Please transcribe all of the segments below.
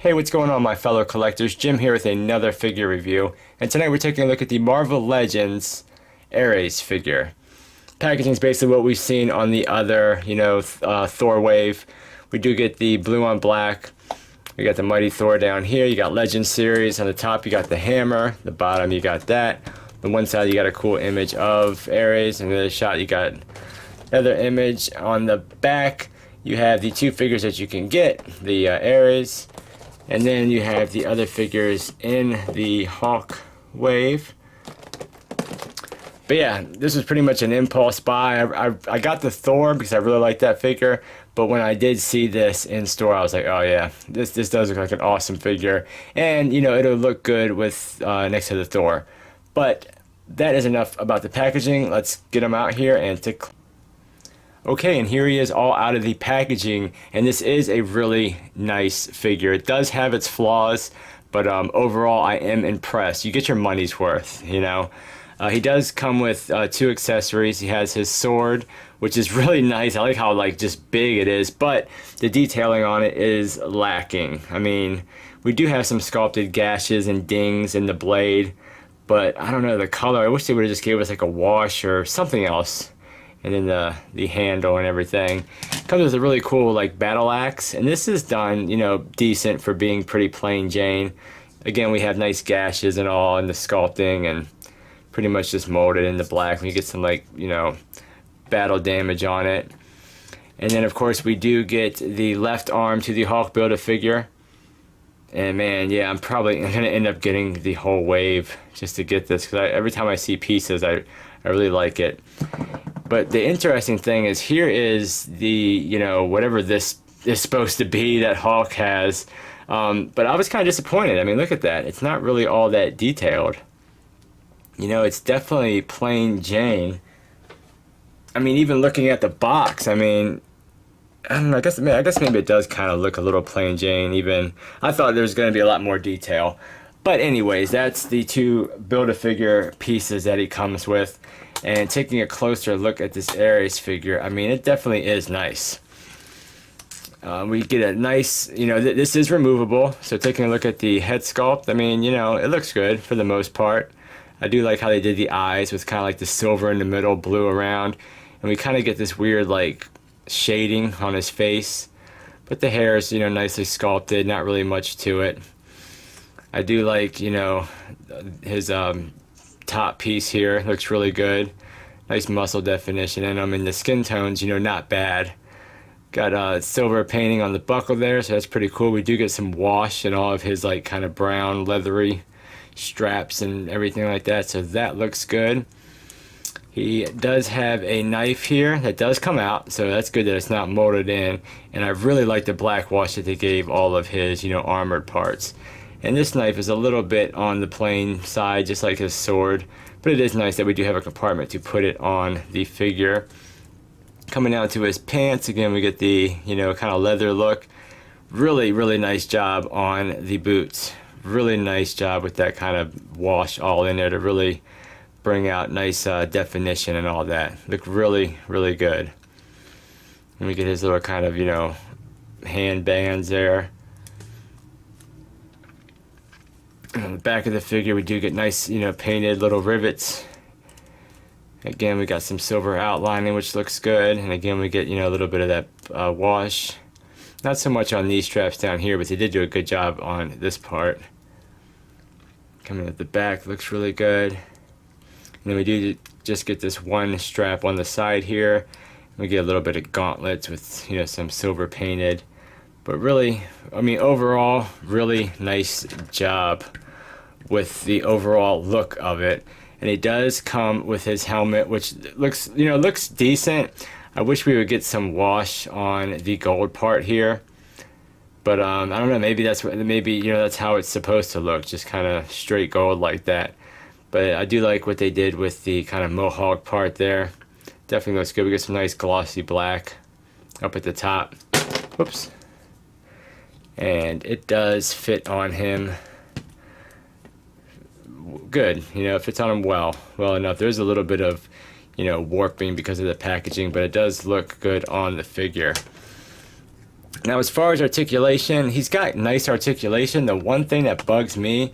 Hey, what's going on, my fellow collectors? Jim here with another figure review, and tonight we're taking a look at the Marvel Legends Ares figure. Packaging is basically what we've seen on the other, Thor Wave. We do get the blue on black. We got the Mighty Thor down here. You got Legends series on the top. You got the hammer. The bottom, you got that. On one side, you got a cool image of Ares, and the other shot, you got another image. On the back, you have the two figures that you can get, the Ares. And then you have the other figures in the Hulk Wave. But yeah, this was pretty much an impulse buy. I got the Thor because I really like that figure. But when I did see this in store, I was like, oh yeah, this does look like an awesome figure. And, it'll look good with next to the Thor. But that is enough about the packaging. Let's get them out here and take... Okay, and here he is all out of the packaging, and this is a really nice figure. It does have its flaws, but overall I am impressed. You get your money's worth, He does come with two accessories. He has his sword, which is really nice. I like how just big it is, but the detailing on it is lacking. I mean, we do have some sculpted gashes and dings in the blade, but I don't know the color. I wish they would have just gave us like a wash or something else. And then the handle and everything. Comes with a really cool battle axe, and this is done decent for being pretty plain Jane. Again, we have nice gashes and all in the sculpting, and pretty much just molded into black. We get some battle damage on it. And then of course we do get the left arm to the Hulk Build-A-Figure. And man, yeah, I'm gonna end up getting the whole wave just to get this, because every time I see pieces, I really like it. But the interesting thing is, here is the, whatever this is supposed to be that Hulk has. But I was kind of disappointed. I mean, look at that. It's not really all that detailed. It's definitely plain Jane. I mean, even looking at the box, I mean, I don't know, I guess maybe it does kind of look a little plain Jane. Even I thought there was going to be a lot more detail. But anyways, that's the two Build-A-Figure pieces that he comes with. And taking a closer look at this Ares figure, I mean, it definitely is nice. We get a nice, this is removable. So taking a look at the head sculpt, I mean, it looks good for the most part. I do like how they did the eyes with kind of the silver in the middle, blue around. And we kind of get this weird, shading on his face. But the hair is, nicely sculpted, not really much to it. I do like, his top piece here looks really good. Nice muscle definition in them, and the skin tones, not bad. Got silver painting on the buckle there, so that's pretty cool. We do get some wash in all of his kind of brown leathery straps and everything like that, so that looks good. He does have a knife here that does come out, so that's good that it's not molded in. And I really like the black wash that they gave all of his, armored parts. And this knife is a little bit on the plain side, just like his sword. But it is nice that we do have a compartment to put it on the figure. Coming down to his pants, again, we get the, kind of leather look. Really, really nice job on the boots. Really nice job with that kind of wash all in there to really bring out nice definition and all that. Look really, really good. And we get his little kind of, hand bands there. On the back of the figure, we do get nice, painted little rivets. Again, we got some silver outlining, which looks good. And again, we get, a little bit of that wash. Not so much on these straps down here, but they did do a good job on this part. Coming at the back, looks really good. And then we do just get this one strap on the side here. We get a little bit of gauntlets with, some silver painted. But really, I mean, overall, really nice job with the overall look of it. And it does come with his helmet, which looks, looks decent. I wish we would get some wash on the gold part here. But I don't know, maybe that's that's how it's supposed to look, just kind of straight gold like that. But I do like what they did with the kind of mohawk part there. Definitely looks good. We get some nice glossy black up at the top. Whoops. And it does fit on him good. It fits on him well enough. There's a little bit of, warping because of the packaging, but it does look good on the figure. Now, as far as articulation, he's got nice articulation. The one thing that bugs me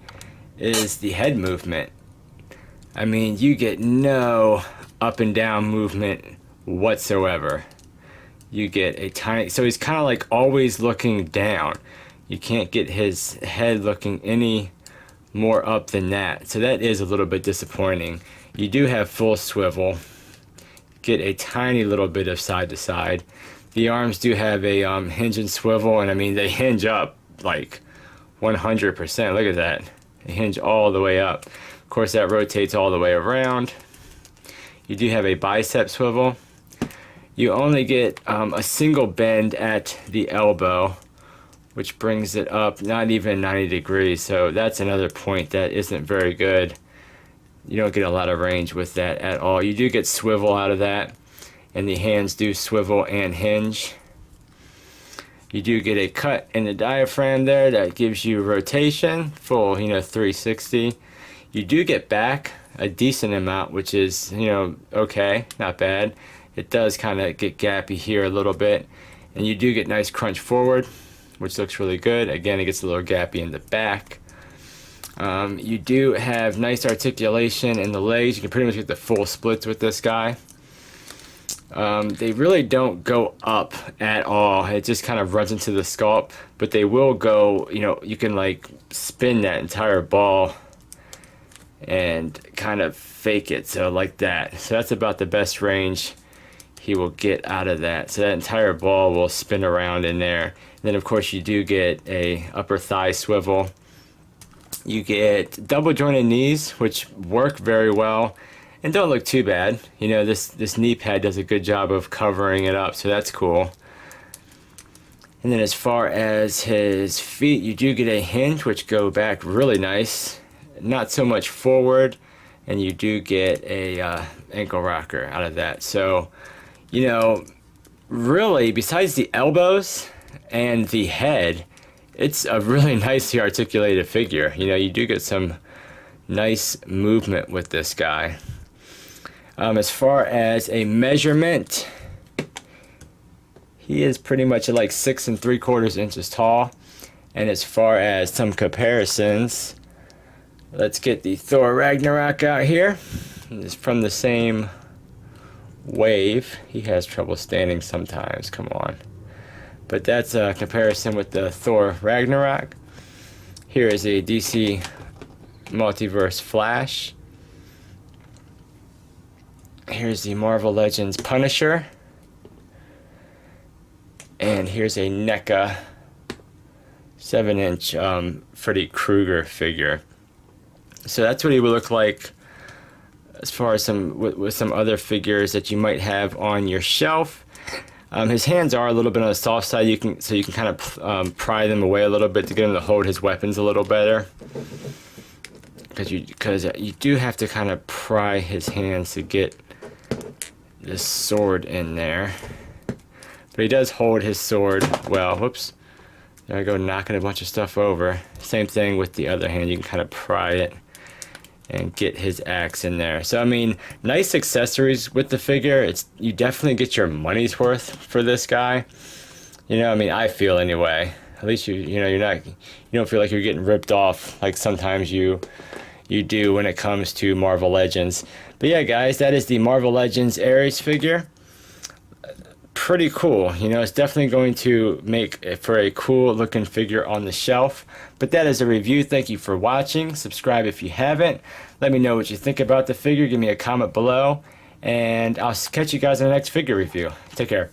is the head movement. I mean, you get no up and down movement whatsoever. You get a tiny, so he's kind of like always looking down. You can't get his head looking any more up than that. So that is a little bit disappointing. You do have full swivel. Get a tiny little bit of side to side. The arms do have a hinge and swivel, and I mean, they hinge up like 100%. Look at that. They hinge all the way up. Of course, that rotates all the way around. You do have a bicep swivel. You only get a single bend at the elbow, which brings it up not even 90 degrees. So that's another point that isn't very good. You don't get a lot of range with that at all. You do get swivel out of that, and the hands do swivel and hinge. You do get a cut in the diaphragm there that gives you rotation, full, 360. You do get back a decent amount, which is, okay, not bad. It does kind of get gappy here a little bit, and you do get nice crunch forward, which looks really good. Again, it gets a little gappy in the back. You do have nice articulation in the legs. You can pretty much get the full splits with this guy. They really don't go up at all. It just kind of runs into the scalp, but they will go, you can like spin that entire ball and kind of fake it, so like that. So that's about the best range he will get out of that. So that entire ball will spin around in there. And then of course you do get a upper thigh swivel. You get double jointed knees, which work very well and don't look too bad. This knee pad does a good job of covering it up, so that's cool. And then as far as his feet, you do get a hinge, which go back really nice. Not so much forward, and you do get a ankle rocker out of that. So, really, besides the elbows and the head, it's a really nicely articulated figure. You do get some nice movement with this guy. As far as a measurement, he is pretty much like 6 3/4 inches tall. And as far as some comparisons, let's get the Thor Ragnarok out here. It's from the same wave. He has trouble standing sometimes, come on. But that's a comparison with the Thor Ragnarok. Here is a DC Multiverse Flash. Here's the Marvel Legends Punisher. And here's a NECA 7-inch Freddy Krueger figure. So that's what he would look like as far as with some other figures that you might have on your shelf. His hands are a little bit on the soft side. You can kind of pry them away a little bit to get him to hold his weapons a little better. Because you do have to kind of pry his hands to get this sword in there. But he does hold his sword well. Whoops. There I go, knocking a bunch of stuff over. Same thing with the other hand. You can kind of pry it and get his axe in there. So I mean, nice accessories with the figure. You definitely get your money's worth for this guy. I mean, I feel anyway. At least you don't feel like you're getting ripped off like sometimes you do when it comes to Marvel Legends. But yeah, guys, that is the Marvel Legends Ares figure. Pretty cool. It's definitely going to make for a cool looking figure on the shelf. But that is a review. Thank you for watching. Subscribe if you haven't. Let me know what you think about the figure. Give me a comment below, and I'll catch you guys in the next figure review. Take care.